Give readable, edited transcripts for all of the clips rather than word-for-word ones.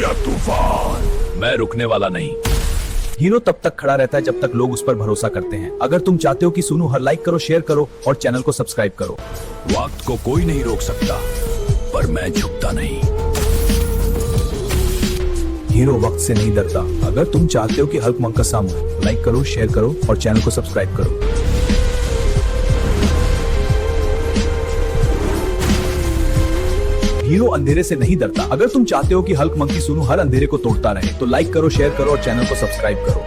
मेरा तूफान, मैं रुकने वाला नहीं। हीरो तब तक खड़ा रहता है जब तक लोग उस पर भरोसा करते हैं। अगर तुम चाहते हो कि सुनू हर, लाइक करो, शेयर करो और चैनल को सब्सक्राइब करो। वक्त को कोई नहीं रोक सकता, पर मैं झुकता नहीं। हीरो वक्त से नहीं डरता। अगर तुम चाहते हो कि हल्क मंक का सामू, लाइक करो, शेयर करो और चैनल को सब्सक्राइब करो। हीरो अंधेरे से नहीं डरता। अगर तुम चाहते हो कि हल्क मंकी सुनू हर अंधेरे को तोड़ता रहे, तो लाइक करो, शेयर करो और चैनल को सब्सक्राइब करो।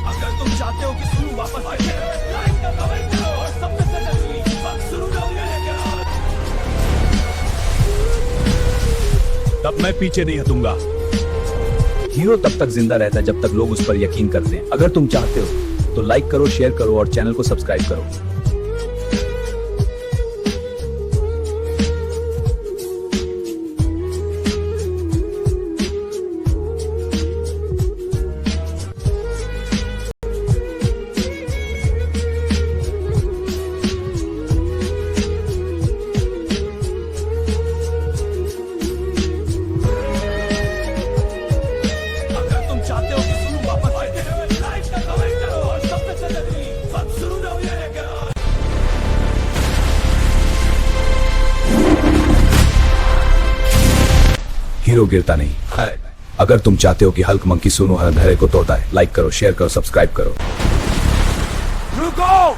अगर तुम चाहते हो कि सुनू वापस आए, लाइक करो, कमेंट करो और सबसे जरूरी बात सुनू ना लेकर। तब मैं पीछे नहीं हटूंगा। हीरो तब तक जिंदा रहता है जब तक लोग उस पर यकीन करते हैं। अगर तुम चाहते हो तो लाइक करो, शेयर करो और चैनल को सब्सक्राइब करो। हीरो गिरता नहीं। अगर तुम चाहते हो कि हल्क मंकी सुनू हर अंधेरे को तोड़ता है, लाइक करो, शेयर करो, सब्सक्राइब करो। रुको!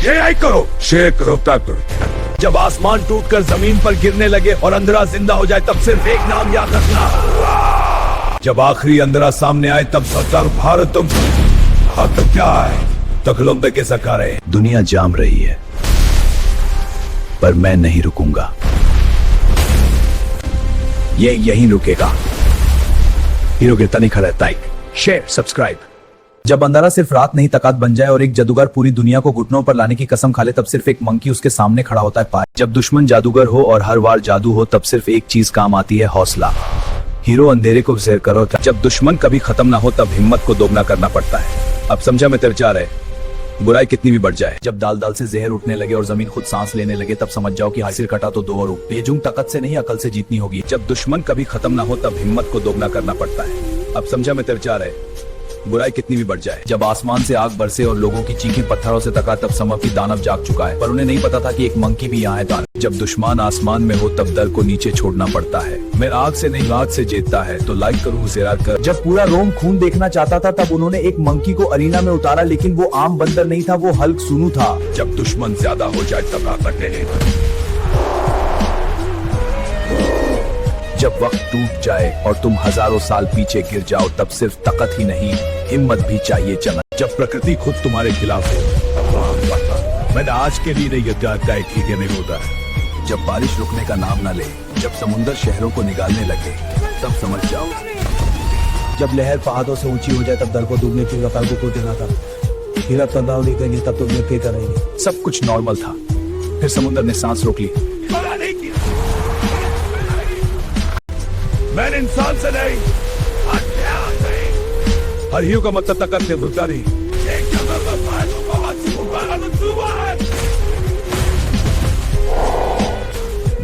ये लाइक करो, शेयर करो, सब्सक्राइब करो। जब आसमान टूटकर जमीन पर गिरने लगे और अंधेरा जिंदा हो जाए, तब सिर्फ एक नाम याद रखना। जब आखिरी अंधेरा सामने आए, तब सरदार भारत तुम तो क्या है तकलों के सकारे। दुनिया जाम रही है, पर मैं नहीं रुकूंगा। ये यहीं रुकेगा। हीरो गिरता नहीं, खड़ा रहता। Like, share, subscribe. जब अंधारा सिर्फ रात नहीं ताकत बन जाए और एक जादूगर पूरी दुनिया को घुटनों पर लाने की कसम खा ले, तब सिर्फ एक मंकी उसके सामने खड़ा होता है। पाए जब दुश्मन जादूगर हो और हर बार जादू हो, तब सिर्फ एक चीज काम आती है, हौसला। हीरो अंधेरे को शेयर करो। जब दुश्मन कभी खत्म ना हो, तब हिम्मत को दोगुना करना पड़ता है। अब समझा मैं तेरे चाह रहे बुराई कितनी भी बढ़ जाए। जब दाल दाल से जहर उठने लगे और जमीन खुद सांस लेने लगे, तब समझ जाओ कि हासिल कटा तो दो और बेजुंग ताकत से नहीं, अकल से जीतनी होगी। जब दुश्मन कभी खत्म ना हो, तब हिम्मत को दोगुना करना पड़ता है। अब समझा मैं तेरे चाह रहे बुराई कितनी भी बढ़ जाए। जब आसमान से आग बरसे और लोगों की चीखें पत्थरों से तका, तब समझ की दानव जाग चुका है। पर उन्हें नहीं पता था कि एक मंकी भी यहाँ है। दानव जब दुश्मन आसमान में हो, तब दर को नीचे छोड़ना पड़ता है। मेरा आग से नहीं, आग से जीतता है। तो लाइक करूँ, शेयर कर। जब पूरा रोम खून देखना चाहता था, तब उन्होंने एक मंकी को अरीना में उतारा, लेकिन वो आम बंदर नहीं था, वो हल्क सुनू था। जब दुश्मन ज्यादा हो जाए, तब ताकत ले। जब वक्त टूट जाए और तुम हजारों साल पीछे गिर जाओ, तब सिर्फ ताकत ही नहीं, हिम्मत भी चाहिए। चमक जब प्रकृति खुद तुम्हारे खिलाफ हो, मैंने आज के लिए नहीं ठीक है, नहीं होता है। जब बारिश रुकने का नाम ना ले, जब समुंदर शहरों को निकालने लगे, तब समझ जाओ। जब लहर पहाड़ों से ऊंची हो जाए, तब दर को डूबने की रफ्तार को देना था। हीरा तंदाव नहीं करेंगे, तब तुम क्या करेंगे। सब कुछ नॉर्मल था, फिर समुंदर ने सांस रोक ली। मैंने इंसान से नहीं, हर हीरो का मतलब ताकत से भुगता नहीं।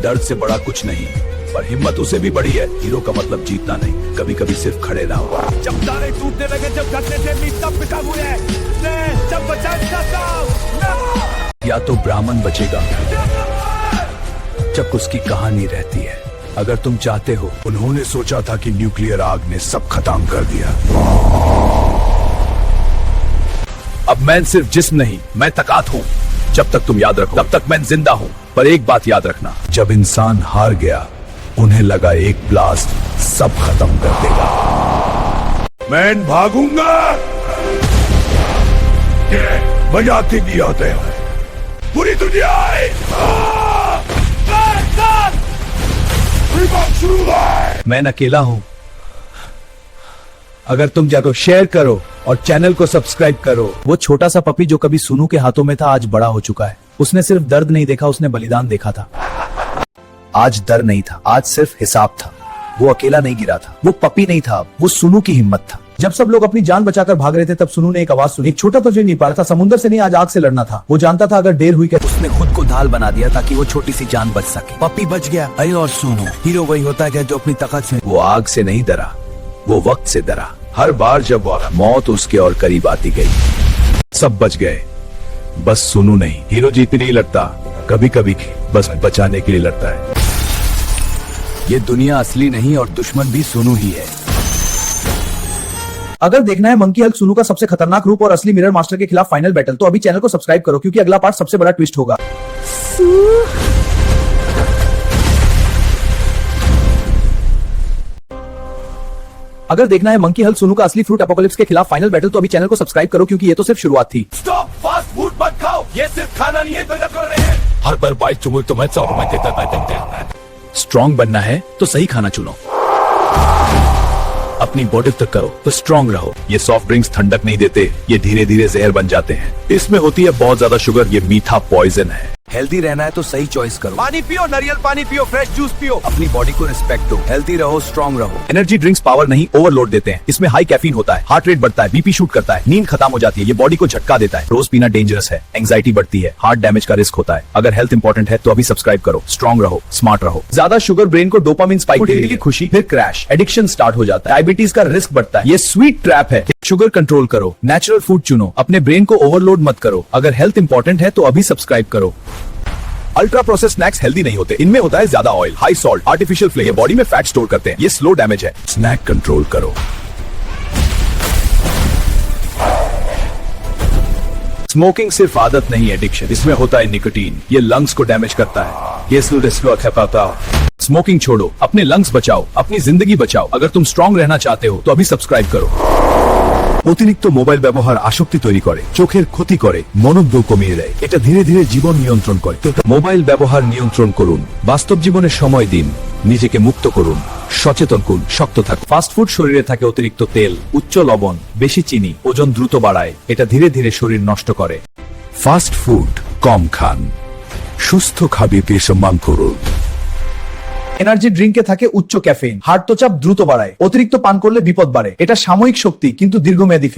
दर्द से बड़ा कुछ नहीं, पर हिम्मत उसे भी बड़ी है। हीरो का मतलब जीतना नहीं, कभी कभी सिर्फ खड़े रहो। जब तारे टूटने लगे, जब घटने से तब पिता हुए, जब बचा या तो ब्राह्मण बचेगा, जब उसकी कहानी रहती है। अगर तुम चाहते हो, उन्होंने सोचा था कि न्यूक्लियर आग ने सब खत्म कर दिया। अब मैं सिर्फ जिस्म नहीं, मैं ताकत हूँ। जब तक तुम याद रखो, तब तक मैं जिंदा हूँ। पर एक बात याद रखना, जब इंसान हार गया, उन्हें लगा एक ब्लास्ट सब खत्म कर देगा। मैं भागूंगा, बजाती भी आते हैं, पूरी दुनिया मैं अकेला हूँ। अगर तुम चाहो शेयर करो और चैनल को सब्सक्राइब करो। वो छोटा सा पपी जो कभी सुनू के हाथों में था, आज बड़ा हो चुका है। उसने सिर्फ दर्द नहीं देखा, उसने बलिदान देखा था। आज डर नहीं था, आज सिर्फ हिसाब था। वो अकेला नहीं गिरा था, वो पपी नहीं था, वो सुनू की हिम्मत था। जब सब लोग अपनी जान बचाकर भाग रहे थे तब सुनू ने एक आवाज सुनी। एक छोटा तो जो नहीं पा रहा था, समुद्र से नहीं आज आग से लड़ना था। वो जानता था अगर देर हुई क्या उसने खुद को ढाल बना दिया ताकि वो छोटी सी जान बच सके। पप्पी बच गया। अरे और सुनो, हीरो वही होता है जो अपनी ताकत से। वो आग से नहीं डरा, वो वक्त से डरा। हर बार जब मौत उसके और करीब आती गई, सब बच गए, बस सुनू नहीं। हीरो जीतने नहीं लड़ता, कभी कभी बस बचाने के लिए लड़ता है। ये दुनिया असली नहीं और दुश्मन भी सुनू ही है। अगर देखना है मंकी हल्क सुनू का सबसे खतरनाक रूप और असली मिरर मास्टर के खिलाफ फाइनल बैटल, तो अभी चैनल को सब्सक्राइब करो क्योंकि अगला पार्ट सबसे बड़ा ट्विस्ट होगा। अगर देखना है मंकी हल्क सुनू का असली फ्रूट एपोकलिप्स के खिलाफ फाइनल बैटल, तो अभी चैनल को सब्सक्राइब करो क्योंकि ये तो सिर्फ शुरुआत थी। स्टॉप, फास्ट फूड मत खाओ, ये सिर्फ खाना नहीं है, गलत कर रहे हैं। हर बार बाइट चुमो तो मैं देता। स्ट्रॉन्ग बनना है तो सही खाना चुनो। अपनी बॉडी तक करो तो स्ट्रॉन्ग रहो। ये सॉफ्ट ड्रिंक्स ठंडक नहीं देते, ये धीरे धीरे जहर बन जाते हैं। इसमें होती है बहुत ज्यादा शुगर, ये मीठा पॉइजन है। हेल्दी रहना है तो सही चॉइस करो। पानी पियो, नारियल पानी पियो, फ्रेश जूस पियो। अपनी बॉडी को रिस्पेक्ट दो। हेल्दी रहो, स्ट्रांग रहो। एनर्जी ड्रिंक्स पावर नहीं, ओवरलोड देते हैं। इसमें हाई कैफीन होता है, हार्ट रेट बढ़ता है, बीपी शूट करता है, नींद खत्म हो जाती है, ये बॉडी को झटका देता है। रोज पीना डेंजरस है, एंजाइटी बढ़ती है, हार्ट डैमेज का रिस्क होता है। अगर हेल्थ इंपॉर्टेंट है तो अभी सब्सक्राइब करो। स्ट्रॉन्ग रहो, स्मार्ट रहो। ज्यादा शुगर ब्रेन को डोपामिन स्पाइक देती है, खुशी, फिर क्रैश, एडिक्शन स्टार्ट हो जाता है, डायबिटीज का रिस्क बढ़ता है। ये स्वीट ट्रैप है। शुगर कंट्रोल करो, नेचुरल फूड चुनो, अपने ब्रेन को ओवरलोड मत करो। अगर हेल्थ इंपॉर्टेंट है तो अभी सब्सक्राइब करो। अल्ट्रा प्रोसेस स्नैक्स हेल्दी नहीं होते, इनमें होता है ज्यादा oil, high salt, artificial flavour, body में फैट स्टोर करते हैं, ये स्लो डैमेज है। स्नैक कंट्रोल करो। स्मोकिंग सिर्फ आदत नहीं, एडिक्शन। इसमें होता है निकोटीन, ये लंग्स को डैमेज करता है, ये स्मोकिंग छोड़ो, अपने लंग्स बचाओ, अपनी जिंदगी बचाओ। अगर तुम स्ट्रॉन्ग रहना चाहते हो तो अभी सब्सक्राइब करो। অতিরিক্ত মোবাইল ব্যবহার আসক্তি তৈরি করে, চোখের ক্ষতি করে, মনোযোগ কমিয়ে দেয়। এটা ধীরে ধীরে জীবন নিয়ন্ত্রণ করে। মোবাইল ব্যবহার নিয়ন্ত্রণ করুন, বাস্তব জীবনে সময় দিন, নিজেকে মুক্ত করুন, সচেতন করুন, শক্ত থাকুন। ফাস্ট ফুড শরীরে থাকে অতিরিক্ত তেল, উচ্চ লবণ, বেশি চিনি, ওজন দ্রুত বাড়ায়। এটা ধীরে ধীরে শরীর নষ্ট করে। ফাস্ট ফুড কম খান, সুস্থ খাবারকে সম্মান করুন। এনার্জি ড্রিঙ্কে থাকে উচ্চ ক্যাফেইন, হার্টচাপ দ্রুত বাড়ায়, অতিরিক্ত পান করলে বিপদ বাড়ে। এটা সাময়িক শক্তি কিন্তু দীর্ঘমেয়াদী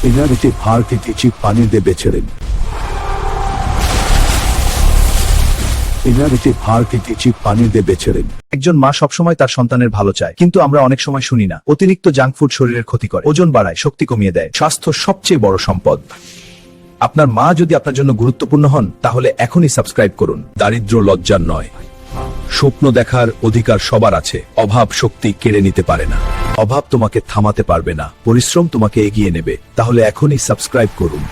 এনার্জি ভারকে কিছু পানি দিয়ে বেচেলেন। এনার্জি ভারকে কিছু পানি দিয়ে বেচেলেন। একজন মা সবসময় তার সন্তানের ভালো চায়, কিন্তু আমরা অনেক সময় শুনি না। অতিরিক্ত জাঙ্ক ফুড শরীরের ক্ষতি করে, ওজন বাড়ায়, শক্তি কমিয়ে দেয়। স্বাস্থ্য সবচেয়ে বড় সম্পদ। আপনার মা যদি আপনার জন্য গুরুত্বপূর্ণ হন তাহলে এখনই সাবস্ক্রাইব করুন। দারিদ্র লজ্জার নয়, স্বপ্ন দেখার অধিকার সবার আছে। অভাব শক্তি কেড়ে নিতে পারে না, অভাব তোমাকে থামাতে পারবে না, পরিশ্রম তোমাকে এগিয়ে নেবে। তাহলে এখনই সাবস্ক্রাইব করুন।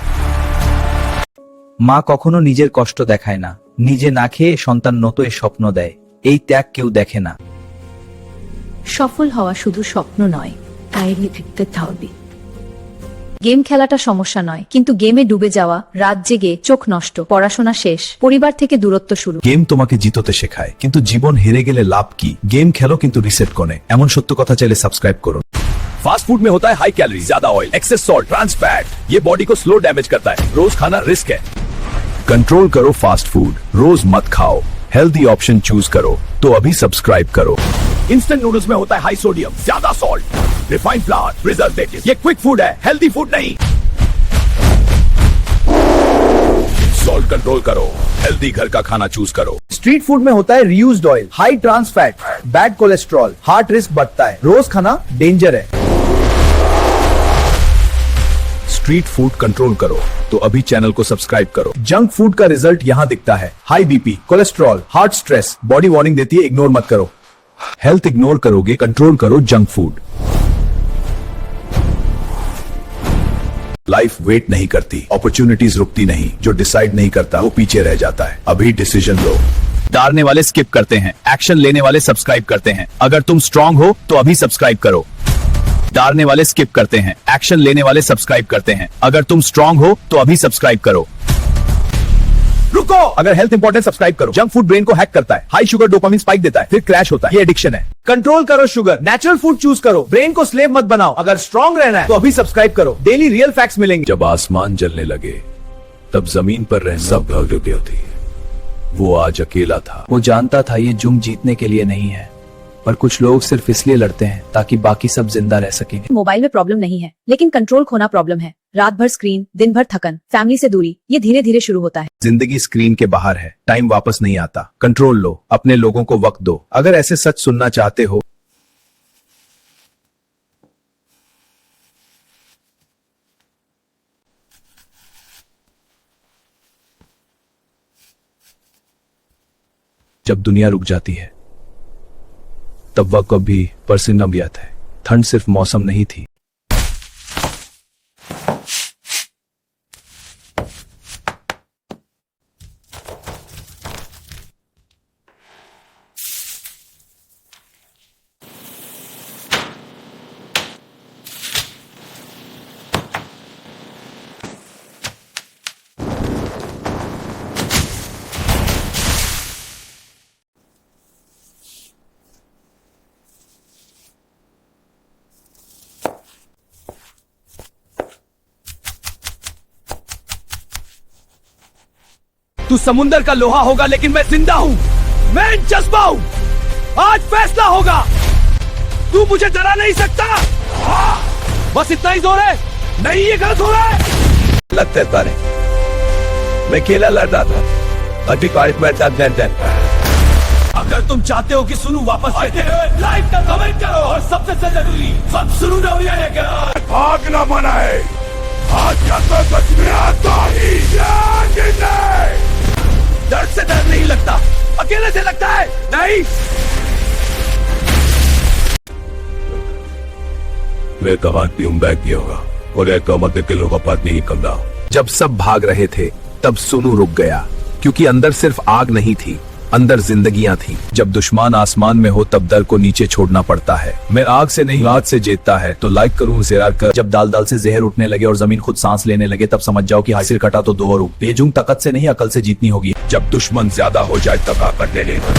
মা কখনো নিজের কষ্ট দেখায় না, নিজে না খেয়ে সন্তান নতয়ে স্বপ্ন দেয়। এই ত্যাগ কেউ দেখে না। সফল হওয়া শুধু স্বপ্ন নয়, তাই নেতৃত্বে থাকবে। গেম খেলাটা সমস্যা নয়, কিন্তু গেমে ডুবে যাওয়া, রাত জেগে, চোখ নষ্ট, পড়াশোনা শেষ, পরিবার থেকে দূরত্ব শুরু। গেম তোমাকে জিততে শেখায়, কিন্তু জীবন হেরে গেলে লাভ কি? গেম খেলো কিন্তু রিসেট করে। এমন সত্য কথা চাইলে সাবস্ক্রাইব করুন। फास्ट फूड में होता है हाई कैलोरी, ज्यादा oil, excess salt, trans fat, ये बॉडी को स्लो डैमेज करता है। रोज खाना रिस्क है। कंट्रोल करो फास्ट फूड, रोज मत खाओ, हेल्दी ऑप्शन चूज करो। तो अभी सब्सक्राइब करो। इंस्टेंट नूडल्स में होता है हाई सोडियम, ज्यादा सॉल्ट, रिफाइंड फ्लावर, प्रिजर्वेटिव। ये क्विक फूड है, हेल्दी फूड नहीं। सॉल्ट कंट्रोल करो, हेल्दी घर का खाना चूज करो। स्ट्रीट फूड में होता है reused oil, high trans fat, bad cholesterol, heart risk बढ़ता है। रोज खाना डेंजर है। स्ट्रीट फूड कंट्रोल करो तो अभी चैनल को सब्सक्राइब करो। जंक फूड का रिजल्ट यहाँ दिखता है, high BP, cholesterol, heart stress, body warning देती है, इग्नोर मत करो। हेल्थ इग्नोर करोगे, कंट्रोल करो जंक फूड। लाइफ वेट नहीं करती, अपॉर्चुनिटीज रुकती नहीं, जो डिसाइड नहीं करता वो पीछे रह जाता है। अभी डिसीजन लो। डालने वाले स्किप करते हैं, एक्शन लेने वाले सब्सक्राइब करते हैं। अगर तुम स्ट्रांग हो तो अभी सब्सक्राइब करो। डालने वाले स्किप करते हैं, एक्शन लेने वाले सब्सक्राइब करते हैं। अगर तुम स्ट्रांग हो तो अभी सब्सक्राइब करो। रुको, अगर हेल्थ इंपॉर्टेंट सब्सक्राइब करो। जंक फूड ब्रेन को हैक करता है, हाई शुगर डोपामिन स्पाइक देता है, फिर क्रैश होता है, ये एडिक्शन है। कंट्रोल करो शुगर, नेचुरल फूड चूज करो, ब्रेन को स्लेव मत बनाओ। अगर स्ट्रांग रहना है तो अभी सब्सक्राइब करो। डेली रियल फैक्ट्स मिलेंगे। जब आसमान जलने लगे तब जमीन पर रहना सब होती है। वो आज अकेला था। वो जानता था ये जुंग जीतने के लिए नहीं है, पर कुछ लोग सिर्फ इसलिए लड़ते हैं ताकि बाकी सब जिंदा रह सकें। मोबाइल में प्रॉब्लम नहीं है, लेकिन कंट्रोल खोना प्रॉब्लम है। रात भर स्क्रीन, दिन भर थकन, फैमिली से दूरी, ये धीरे धीरे शुरू होता है। जिंदगी स्क्रीन के बाहर है, टाइम वापस नहीं आता। कंट्रोल लो, अपने लोगों को वक्त दो। अगर ऐसे सच सुनना चाहते हो जब दुनिया रुक जाती है तब वह कभी पसीना भी आता है। ठंड सिर्फ मौसम नहीं थी, तू समुंदर का लोहा होगा लेकिन मैं जिंदा हूं, मैं जज्बा हूं। आज फैसला होगा, तू मुझे डरा नहीं सकता। बस इतना ही जोर है, नहीं ये गलत हो रहा है। लगता है तारे, मैं अकेला लड़ रहा था, अभी बारिश में अगर तुम चाहते हो कि सुनू वापस लाइक का कमेंट करो और सबसे जरूरी सब सुनू भागना मना है। आज का तो सच में आता ही नहीं। दर्द से डर नहीं लगता, अकेले से लगता है। नहीं, मैं कहानी हूँ बैग किया होगा और एक मत किलो का पात नहीं करना। जब सब भाग रहे थे तब सुनू रुक गया, क्योंकि अंदर सिर्फ आग नहीं थी, अंदर जिंदगियां थी। जब दुश्मन आसमान में हो तब दर को नीचे छोड़ना पड़ता है। मैं आग से नहीं रात से जीतता है, तो लाइक करूं शेयर कर। जब दाल दाल से जहर उठने लगे और जमीन खुद सांस लेने लगे तब समझ जाओ कि हासिल कटा तो दो और बेजुंग ताकत से नहीं अकल से जीतनी होगी। जब दुश्मन ज्यादा हो जाए तब आकर ले लेना।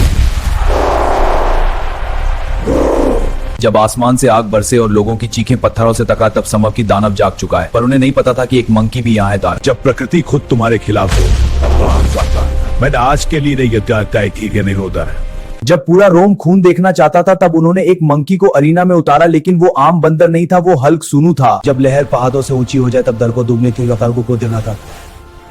जब आसमान से आग बरसे और लोगों की चीखें पत्थरों से टकरा तब समझ की दानव जाग चुका है, पर उन्हें नहीं पता था कि एक मंकी भी यहाँ है। जब प्रकृति खुद तुम्हारे खिलाफ हो, मैंने आज के लिए नहीं तय की कि नहीं होता है। जब पूरा रोम खून देखना चाहता था तब उन्होंने एक मंकी को अरीना में उतारा, लेकिन वो आम बंदर नहीं था, वो हल्क सुनू था। जब लहर पहाड़ों से ऊंची हो जाए तब दर को डूबने की वकार को देना था।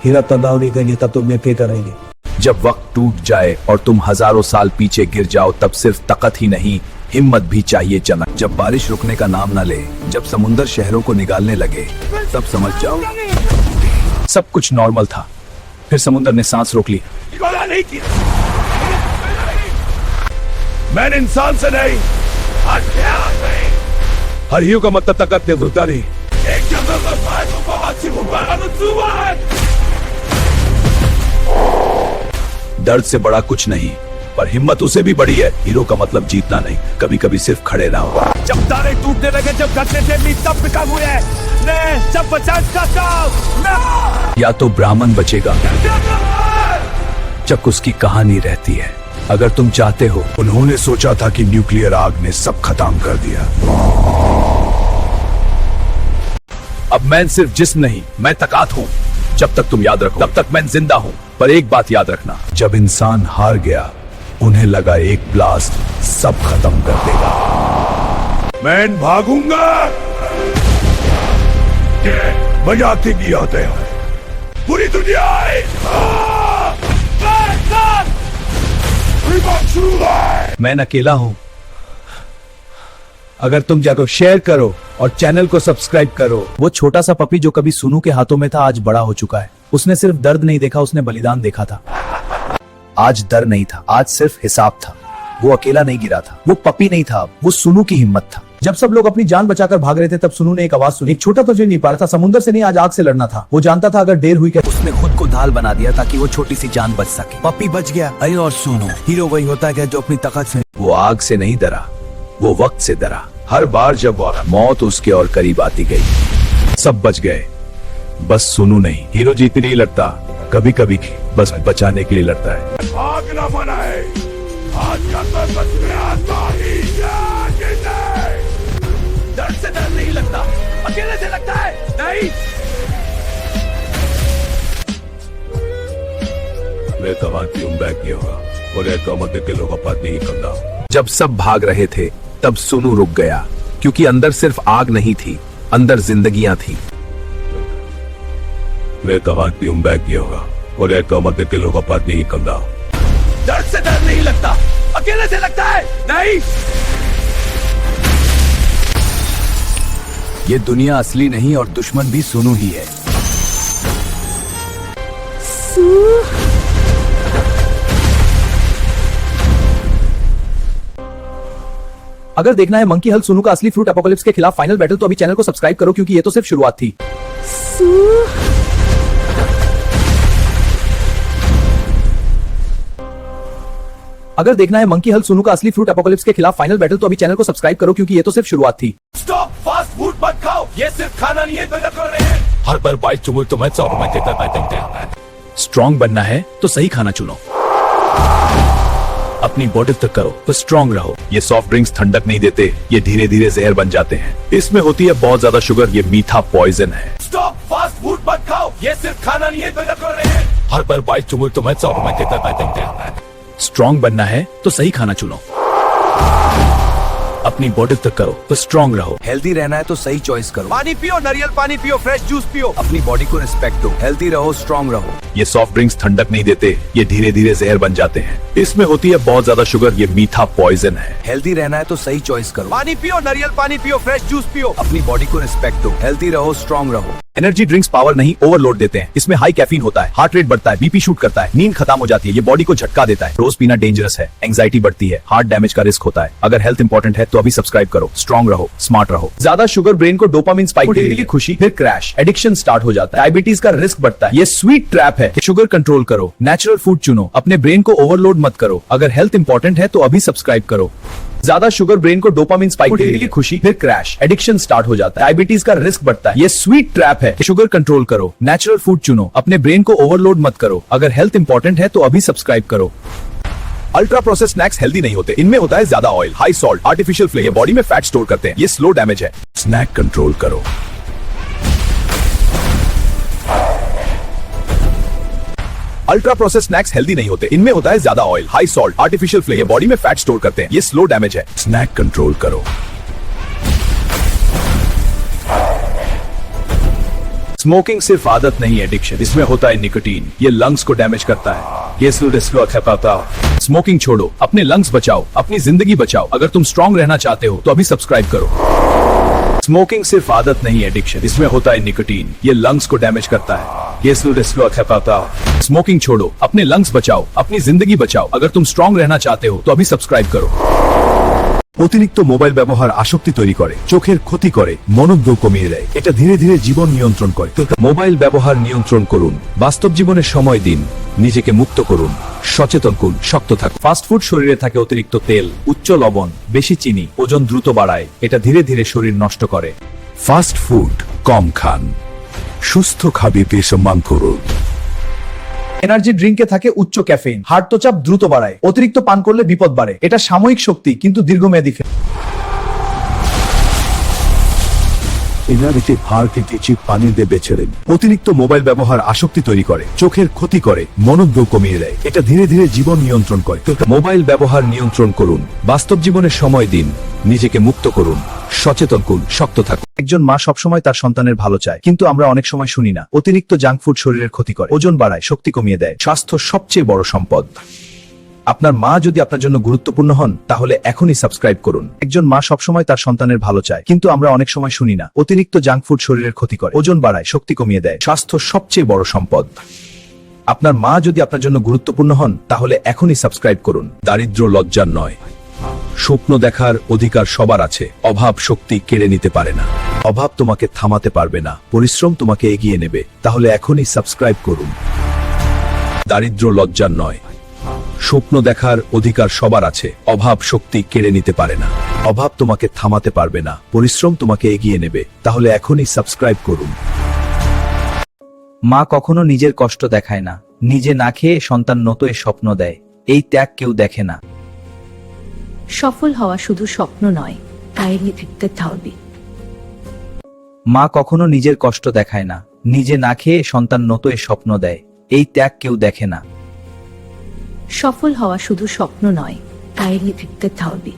हीरा तंदाव नहीं देंगे तब तुम पे करेंगे। जब वक्त टूट जाए और तुम हजारों साल पीछे गिर जाओ तब सिर्फ ताकत ही नहीं हिम्मत भी चाहिए चमक। जब बारिश रुकने का नाम न ले, जब समुंदर शहरों को निकालने लगे तब समझ जाओ सब कुछ नॉर्मल था। फिर समुंदर ने सांस रोक ली। नहीं किया मैंने इंसान से नहीं, हर हीरो का मतलब ताकत नहीं होता नहीं। एक दर्द से बड़ा कुछ नहीं, पर हिम्मत उसे भी बड़ी है। हीरो का मतलब जीतना नहीं, कभी कभी सिर्फ खड़े रहो। जब तारे टूटने लगे, जब घटने थे तब पिका हुए ने जब बचा या तो ब्राह्मण बचेगा जब उसकी कहानी रहती है। अगर तुम चाहते हो, उन्होंने सोचा था कि न्यूक्लियर आग ने सब खत्म कर दिया। अब मैं सिर्फ जिस्म नहीं, मैं ताकत हूँ। जब तक तुम याद रखो तब तक मैं जिंदा हूँ। पर एक बात याद रखना, जब इंसान हार गया उन्हें लगा एक ब्लास्ट सब खत्म कर देगा। मैं भागूंगा, बजाते भी आते हैं, पूरी दुनिया आए। मैं अकेला हूँ। अगर तुम जाकर शेयर करो और चैनल को सब्सक्राइब करो। वो छोटा सा पपी जो कभी सुनू के हाथों में था आज बड़ा हो चुका है। उसने सिर्फ दर्द नहीं देखा, उसने बलिदान देखा था। आज डर नहीं था, आज सिर्फ हिसाब था। वो अकेला नहीं गिरा था, वो पपी नहीं था, वो सुनू की हिम्मत था। जब सब लोग अपनी जान बचाकर भाग रहे थे तब सुनू ने एक आवाज सुनी। एक छोटा तो जो नहीं पा रहा था, समुद्र से नहीं आज आग से लड़ना था। वो जानता था अगर देर हुई उसने खुद को ढाल बना दिया ताकि वो छोटी सी जान बच सके। पपी बच गया। अरे और सुनो, हीरो वही होता है जो अपनी ताकत से। वो आग से नहीं डरा, वो वक्त से डरा। हर बार जब मौत उसके और करीब आती गई सब बच गए, बस सुनू नहीं। हीरो जीतने नहीं लड़ता, कभी कभी बस बचाने के लिए लड़ता है। भागना मना है। आज का तो सच में आता ही नहीं। दर्द से डर नहीं लगता, अकेले से लगता है। नहीं, मैं कहा क्यों बैग किया होगा और एक मत के लोग बात नहीं करना। जब सब भाग रहे थे तब सुनू रुक गया, क्योंकि अंदर सिर्फ आग नहीं थी, अंदर जिंदगियां थी। मैं कहा क्यों बैग किया होगा और एक मत के लोग बात नहीं करना। दर्द से डर नहीं लगता, अकेले से लगता है। नहीं, ये दुनिया असली नहीं और दुश्मन भी सुनू ही है। अगर देखना है मंकी हल सुनू का असली फ्रूट एपोकलिप्स के खिलाफ फाइनल बैटल, तो अभी चैनल को सब्सक्राइब करो, क्योंकि ये तो सिर्फ शुरुआत थी। अगर देखना है मंकी हल सुनू का असली फ्रूट एपोकलिप्स के खिलाफ फाइनल बैटल, तो अभी चैनल को सब्सक्राइब करो, क्योंकि ये तो सिर्फ शुरुआत थी। स्टॉप, फास्ट फूड मत खाओ, ये सिर्फ खाना नहीं है, तो कर रहे हैं। हर बार बाइट चुमुल तो मैं 100 रुपए देता है। स्ट्रॉन्ग बनना है तो सही खाना चुनो, अपनी बॉडी तक करो तो स्ट्रॉन्ग रहो। ये सॉफ्ट ड्रिंक्स ठंडक नहीं देते, ये धीरे धीरे जहर बन जाते हैं। इसमें होती है बहुत ज्यादा शुगर, ये मीठा पॉइजन है। स्टॉप, फास्ट फूड मत खाओ, ये सिर्फ खाना नहीं है, तो कर रहे हैं। हर बार बाइट चुमुल तो मैं 100 रुपए देता है। स्ट्रॉन्ग बनना है तो सही खाना चुनो, अपनी बॉडी तक करो तो स्ट्रॉन्ग रहो। हेल्दी रहना है तो सही चॉइस करो। पानी पियो, नारियल पानी पियो, फ्रेश जूस पियो, अपनी बॉडी को रिस्पेक्ट दो। हेल्दी रहो, स्ट्रॉन्ग रहो। ये सॉफ्ट ड्रिंक्स ठंडक नहीं देते, ये धीरे धीरे जहर बन जाते हैं। इसमें होती है बहुत ज्यादा शुगर, ये मीठा पॉइजन है। हेल्दी रहना है तो सही चॉइस करो। पानी पियो, नारियल पानी पियो, फ्रेश जूस पियो, अपनी बॉडी को रिस्पेक्ट दो। हेल्दी रहो, स्ट्रॉन्ग रहो। एनर्जी ड्रिंक्स पावर नहीं, ओवरलोड देते हैं। इसमें हाई कैफीन होता है, हार्ट रेट बढ़ता है, बीपी शूट करता है, नींद खत्म हो जाती है, ये बॉडी को झटका देता है। रोज पीना डेंजरस है, एंजाइटी बढ़ती है, हार्ट डैमेज का रिस्क होता है। अगर हेल्थ इंपॉर्टेंट है तो अभी सब्सक्राइब करो। स्ट्रॉन्ग रहो, स्मार्ट रहो। ज्यादा शुगर ब्रेन को डोपामिन स्पाइक देती है, खुशी फिर क्रैश, एडिक्शन स्टार्ट हो जाता है, डायबिटीज का रिस्क बढ़ता है। ये स्वीट ट्रैप है। शुगर कंट्रोल करो, नेचुरल फूड चुनो, अपने ब्रेन को ओवरलोड मत करो। अगर हेल्थ इंपॉर्टेंट है तो अभी सब्सक्राइब करो। ज्यादा शुगर ब्रेन को डोपामिन स्पाइक देती है, खुशी फिर क्रैश, एडिक्शन स्टार्ट हो जाता है, डायबिटीज का रिस्क बढ़ता है। ये स्वीट ट्रैप है। शुगर कंट्रोल करो, नेचुरल फूड चुनो, अपने ब्रेन को ओवरलोड मत करो। अगर हेल्थ इंपॉर्टेंट है तो अभी सब्सक्राइब करो। अल्ट्रा प्रोसेस स्नैक्स हेल्दी नहीं होते, इनमें होता है ज्यादा oil, high salt, artificial flavour, body में फैट स्टोर करते हैं, ये स्लो डैमेज है। स्नैक कंट्रोल करो। अल्ट्रा प्रोसेस स्नैक्स हेल्दी नहीं होते, इनमें होता है ज्यादा oil, high salt, artificial flavour, body में फैट स्टोर करते हैं, ये स्लो डैमेज है। स्नैक कंट्रोल करो। स्मोकिंग सिर्फ आदत नहीं, एडिक्शन। इसमें होता है निकोटीन, ये लंग्स को डैमेज करता है, ये स्लो खपाता। स्मोकिंग छोड़ो, अपने लंग्स बचाओ, अपनी जिंदगी बचाओ। अगर तुम स्ट्रॉन्ग रहना चाहते हो तो अभी सब्सक्राइब करो। स्मोकिंग सिर्फ आदत नहीं, एडिक्शन। इसमें होता है निकोटीन, ये लंग्स को डैमेज करता है, ये स्लो खपाता। स्मोकिंग छोड़ो, अपने लंग्स बचाओ, अपनी जिंदगी बचाओ। अगर तुम स्ट्रॉन्ग रहना चाहते हो तो अभी सब्सक्राइब करो। অতিরিক্ত মোবাইল ব্যবহার আসক্তি তৈরি করে, চোখের ক্ষতি করে, মনোযোগ কমিয়ে দেয়। এটা ধীরে ধীরে জীবন নিয়ন্ত্রণ করে। তো মোবাইল ব্যবহার নিয়ন্ত্রণ করুন, বাস্তব জীবনে সময় দিন, নিজেকে মুক্ত করুন, সচেতন করুন, শক্ত থাকুন। ফাস্ট ফুড শরীরে থাকে অতিরিক্ত তেল, উচ্চ লবণ, বেশি চিনি, ওজন দ্রুত বাড়ায়। এটা ধীরে ধীরে শরীর নষ্ট করে। ফাস্ট ফুড কম খান, সুস্থ খাদ্যকে সম্মান করুন। এনার্জি ড্রিঙ্কে থাকে উচ্চ ক্যাফেইন, হার্টচাপ দ্রুত বাড়ায়। অতিরিক্ত পান করলে বিপদ বাড়ে। এটা সাময়িক শক্তি কিন্তু দীর্ঘমেয়াদী এনার্জিতে ভার থেকে চিপ পানি দিয়ে বেছে দিন। অতিরিক্ত মোবাইল ব্যবহার আসক্তি তৈরি করে, চোখের ক্ষতি করে, মনোযোগ কমিয়ে দেয়। এটা ধীরে ধীরে জীবন নিয়ন্ত্রণ করে। তো মোবাইল ব্যবহার নিয়ন্ত্রণ করুন, বাস্তব জীবনে সময় দিন, নিজেকে মুক্ত করুন, সচেতন করুন, শক্ত থাকুন। একজন মা সবসময় তার সন্তানের ভালো চায়, কিন্তু আমরা অনেক সময় শুনি না। অতিরিক্ত জাঙ্ক ফুড শরীরের ক্ষতি করে, ওজন বাড়ায়, শক্তি কমিয়ে দেয়। স্বাস্থ্য সবচেয়ে বড় সম্পদ। আপনার মা যদি আপনার জন্য গুরুত্বপূর্ণ হন তাহলে এখনই সাবস্ক্রাইব করুন। একজন মা সবসময় তার সন্তানের ভালো চায়, কিন্তু আমরা অনেক সময় শুনি না। অতিরিক্ত জাঙ্ক ফুড শরীরের ক্ষতি করে, ওজন বাড়ায়, শক্তি কমিয়ে দেয়। স্বাস্থ্য সবচেয়ে বড় সম্পদ। আপনার মা যদি আপনার জন্য গুরুত্বপূর্ণ হন তাহলে এখনই সাবস্ক্রাইব করুন। দারিদ্র লজ্জার নয়, স্বপ্ন দেখার অধিকার সবার আছে। অভাব শক্তি কেড়ে নিতে পারে না। অভাব তোমাকে থামাতে পারবে না, পরিশ্রম তোমাকে এগিয়ে নেবে। তাহলে এখনই সাবস্ক্রাইব করুন। দারিদ্র লজ্জার নয়, স্বপ্ন দেখার অধিকার সবার আছে। অভাব শক্তি কেড়ে নিতে পারে না। অভাব তোমাকে থামাতে পারবে না, পরিশ্রম তোমাকে এগিয়ে নেবে। তাহলে এখনই সাবস্ক্রাইব করুন। মা কখনো নিজের কষ্ট দেখায় না, নিজে না খেয়ে সন্তান নতয়ে স্বপ্ন দেয়। এই ত্যাগ কেউ দেখে না। সফল হওয়া শুধু স্বপ্ন নয়, তাই দেখতে থাকবি। মা কখনো নিজের কষ্ট দেখায় না, নিজে না খেয়ে সন্তান নতয়ে স্বপ্ন দেয়। এই ত্যাগ কেউ দেখে না। সফল হওয়া শুধু স্বপ্ন নয়, ডায়েরি লিখতে হবে।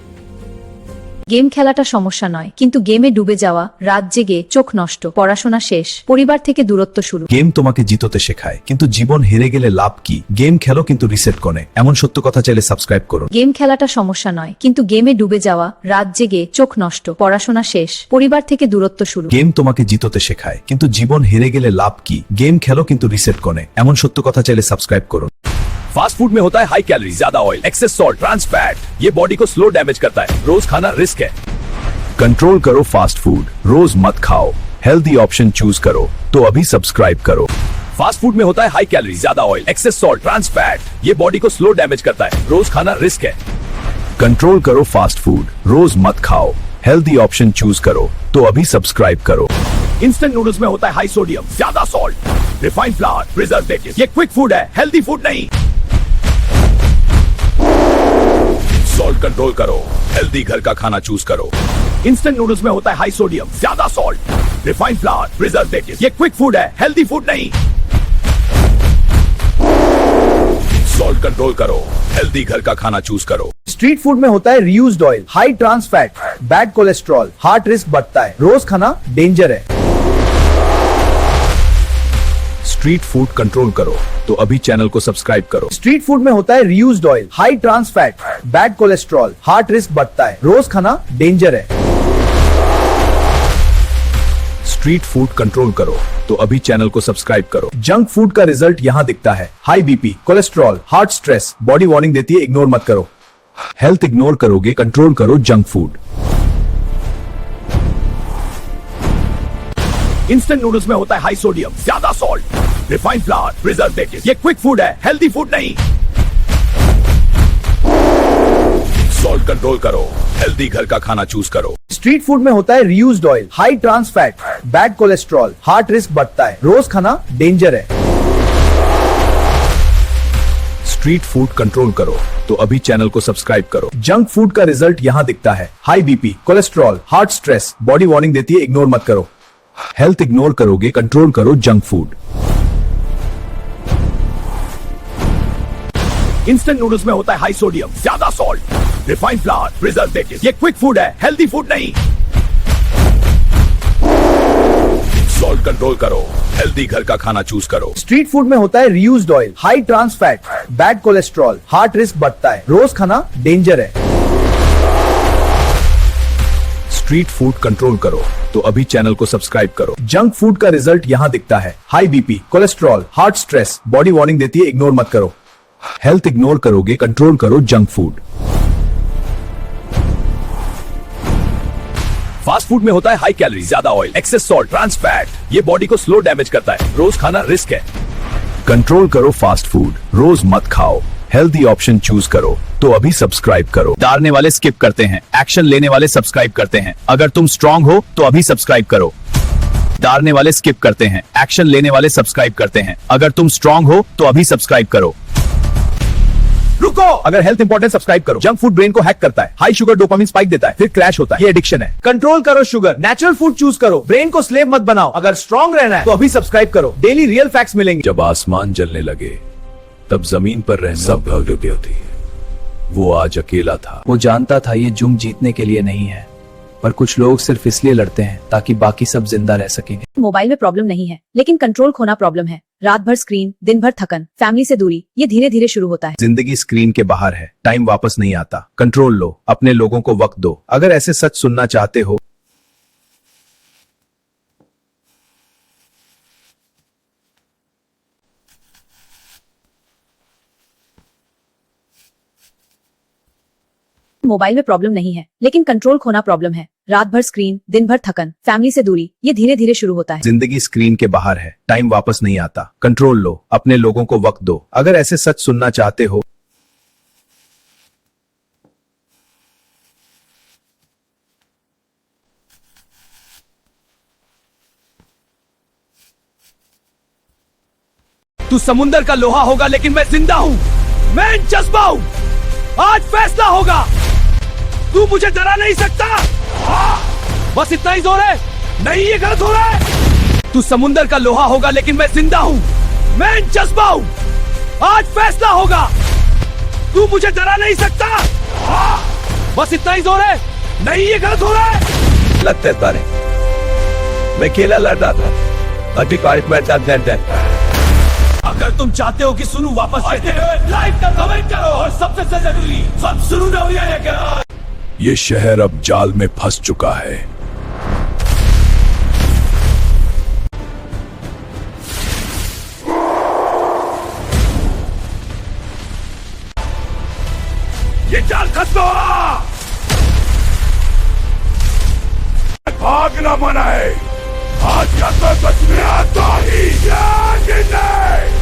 গেম খেলাটা সমস্যা নয়, কিন্তু গেমে ডুবে যাওয়া, রাত জেগে চোখ নষ্ট, পড়াশোনা শেষ, পরিবার থেকে দূরত্ব শুরু। গেম তোমাকে জিততে শেখায়, কিন্তু জীবন হেরে গেলে লাভ কি? গেম খেলো কিন্তু রিসেট করে, এমন সত্য কথা চাইলে সাবস্ক্রাইব করুন। গেম খেলাটা সমস্যা নয়, কিন্তু গেমে ডুবে যাওয়া, রাত জেগে চোখ নষ্ট, পড়াশোনা শেষ, পরিবার থেকে দূরত্ব শুরু। গেম তোমাকে জিততে শেখায়, কিন্তু জীবন হেরে গেলে লাভ কি? গেম খেলো কিন্তু রিসেट করে, এমন সত্য কথা চাইলে সাবস্ক্রাইব করুন। फास्ट फूड में होता है हाई कैलोरी, ज्यादा oil, excess salt, trans fat. ये बॉडी को स्लो डैमेज करता है, रोज खाना रिस्क है। कंट्रोल करो फास्ट फूड, रोज मत खाओ, हेल्दी ऑप्शन चूज करो। तो अभी सब्सक्राइब करो। फास्ट फूड में होता है हाई कैलोरी, ज्यादा oil, excess salt, trans fat. ये बॉडी को स्लो डैमेज करता है, रोज खाना रिस्क है। कंट्रोल करो फास्ट फूड, रोज मत खाओ, हेल्दी ऑप्शन चूज करो। तो अभी सब्सक्राइब करो। इंस्टेंट नूडल्स में होता है हाई सोडियम, ज्यादा सॉल्ट, रिफाइंड फ्लावर, प्रिजर्वेटिव। ये क्विक फूड है, हेल्दी फूड नहीं। सॉल्ट कंट्रोल करो, हेल्दी घर का खाना चूज करो। इंस्टेंट नूडल्स में होता है हाई सोडियम, ज्यादा सॉल्ट, रिफाइंड फ्लावर, प्रिजर्वेटिव। ये क्विक फूड है, हेल्दी फूड नहीं। सॉल्ट कंट्रोल करो, हेल्दी घर का खाना चूज करो। स्ट्रीट फूड में होता है reused oil, high trans fat, bad cholesterol, heart risk बढ़ता है, रोज खाना डेंजर है। स्ट्रीट फूड कंट्रोल करो, तो अभी चैनल को सब्सक्राइब करो। स्ट्रीट फूड में होता है reused oil, high trans fat, bad cholesterol, heart risk बढ़ता है, रोज खाना डेंजर है। स्ट्रीट फूड कंट्रोल करो, तो अभी चैनल को सब्सक्राइब करो। जंक फूड का रिजल्ट यहाँ दिखता है, high BP, cholesterol, heart stress, body warning देती है, इग्नोर मत करो। हेल्थ इग्नोर करोगे, कंट्रोल करो जंक फूड। इंस्टेंट नूडल्स में होता है हाई सोडियम, ज्यादा सॉल्ट, रिफाइंड फ्लावर, प्रिजर्वेटिव। ये क्विक फूड है, हेल्दी फूड नहीं। सॉल्ट कंट्रोल करो, हेल्दी घर का खाना चूज करो। स्ट्रीट फूड में होता है reused oil, high trans fat, bad cholesterol, heart risk बढ़ता है, रोज खाना डेंजर है। स्ट्रीट फूड कंट्रोल करो, तो अभी चैनल को सब्सक्राइब करो। जंक फूड का रिजल्ट यहाँ दिखता है, high BP, cholesterol, heart stress, body warning देती है, इग्नोर मत करो। हेल्थ इग्नोर करोगे, कंट्रोल करो जंक फूड। इंस्टेंट नूडल्स में होता है हाई सोडियम, ज्यादा सॉल्ट, रिफाइंड फ्लावर, प्रिजर्वेटिव। ये क्विक फूड है, हेल्दी फूड नहीं। सॉल्ट कंट्रोल करो, हेल्दी घर का खाना चूज करो। स्ट्रीट फूड में होता है reused oil, high trans fat, bad cholesterol, heart risk बढ़ता है, रोज खाना डेंजर है। स्ट्रीट फूड कंट्रोल करो, तो अभी चैनल को सब्सक्राइब करो। जंक फूड का रिजल्ट यहाँ दिखता है, high BP, cholesterol, heart stress, body warning देती है, इग्नोर मत करो। हेल्थ इग्नोर करोगे, कंट्रोल करो जंक फूड। फास्ट फूड में होता है हाई कैलोरी, ज्यादा oil, excess salt, trans fat. ये बॉडी को स्लो डैमेज करता है, रोज खाना रिस्क है। कंट्रोल करो फास्ट फूड, रोज मत खाओ, हेल्दी ऑप्शन चूज करो। तो अभी सब्सक्राइब करो। डालने वाले स्किप करते हैं, एक्शन लेने वाले सब्सक्राइब करते हैं। अगर तुम स्ट्रांग हो तो अभी सब्सक्राइब करो। डालने वाले स्किप करते हैं, एक्शन लेने वाले सब्सक्राइब करते हैं। अगर तुम स्ट्रांग हो तो अभी सब्सक्राइब करो। रुको, अगर हेल्थ इंपॉर्टेंट सब्सक्राइब करो। जंक फूड ब्रेन को हैक करता है, हाई शुगर डोपामिन स्पाइक देता है, फिर क्रैश होता है, ये एडिक्शन है। कंट्रोल करो शुगर, नेचुरल फूड चूज करो, ब्रेन को स्लेव मत बनाओ। अगर स्ट्रांग रहना है तो अभी सब्सक्राइब करो, डेली रियल फैक्ट्स मिलेंगे। जब आसमान जलने लगे, तब जमीन पर रहना सब भव्य होती है। वो आज अकेला था। वो जानता था ये जुंग जीतने के लिए नहीं है, पर कुछ लोग सिर्फ इसलिए लड़ते हैं ताकि बाकी सब जिंदा रह सकेंगे। मोबाइल में प्रॉब्लम नहीं है, लेकिन कंट्रोल खोना प्रॉब्लम है। रात भर स्क्रीन, दिन भर थकन, फैमिली से दूरी, ये धीरे धीरे शुरू होता है। जिंदगी स्क्रीन के बाहर है, टाइम वापस नहीं आता। कंट्रोल लो, अपने लोगों को वक्त दो। अगर ऐसे सच सुनना चाहते हो मोबाइल में प्रॉब्लम नहीं है, लेकिन कंट्रोल खोना प्रॉब्लम है। रात भर स्क्रीन, दिन भर थकन, फैमिली से दूरी, ये धीरे धीरे शुरू होता है। जिंदगी स्क्रीन के बाहर है, टाइम वापस नहीं आता। कंट्रोल लो, अपने लोगों को वक्त दो। अगर ऐसे सच सुनना चाहते हो तू समुंदर का लोहा होगा, लेकिन मैं जिंदा हूँ। मैं जज्बा हूँ। आज फैसला होगा। तू मुझे डरा नहीं सकता। बस इतना ही जोर है। नहीं, ये गलत हो रहा है। तू समुंदर का लोहा होगा, लेकिन मैं जिंदा हूँ। मैं जज्बा हूँ। आज फैसला होगा। तू मुझे डरा नहीं सकता। हाँ, बस इतना ही जोर है। नहीं, ये गलत हो रहा है। लगता है तारे, मैं अकेला लड़ रहा था, अभी कारक में अगर तुम चाहते हो कि सुनू वापस आए, लाइक का कमेंट करो और सबसे जरूरी सब सुनू ने हो। ये शहर अब जाल में फंस चुका है। ये जाल खत्म हुआ। भागना मना है, आज का तो बच में आता ही नहीं।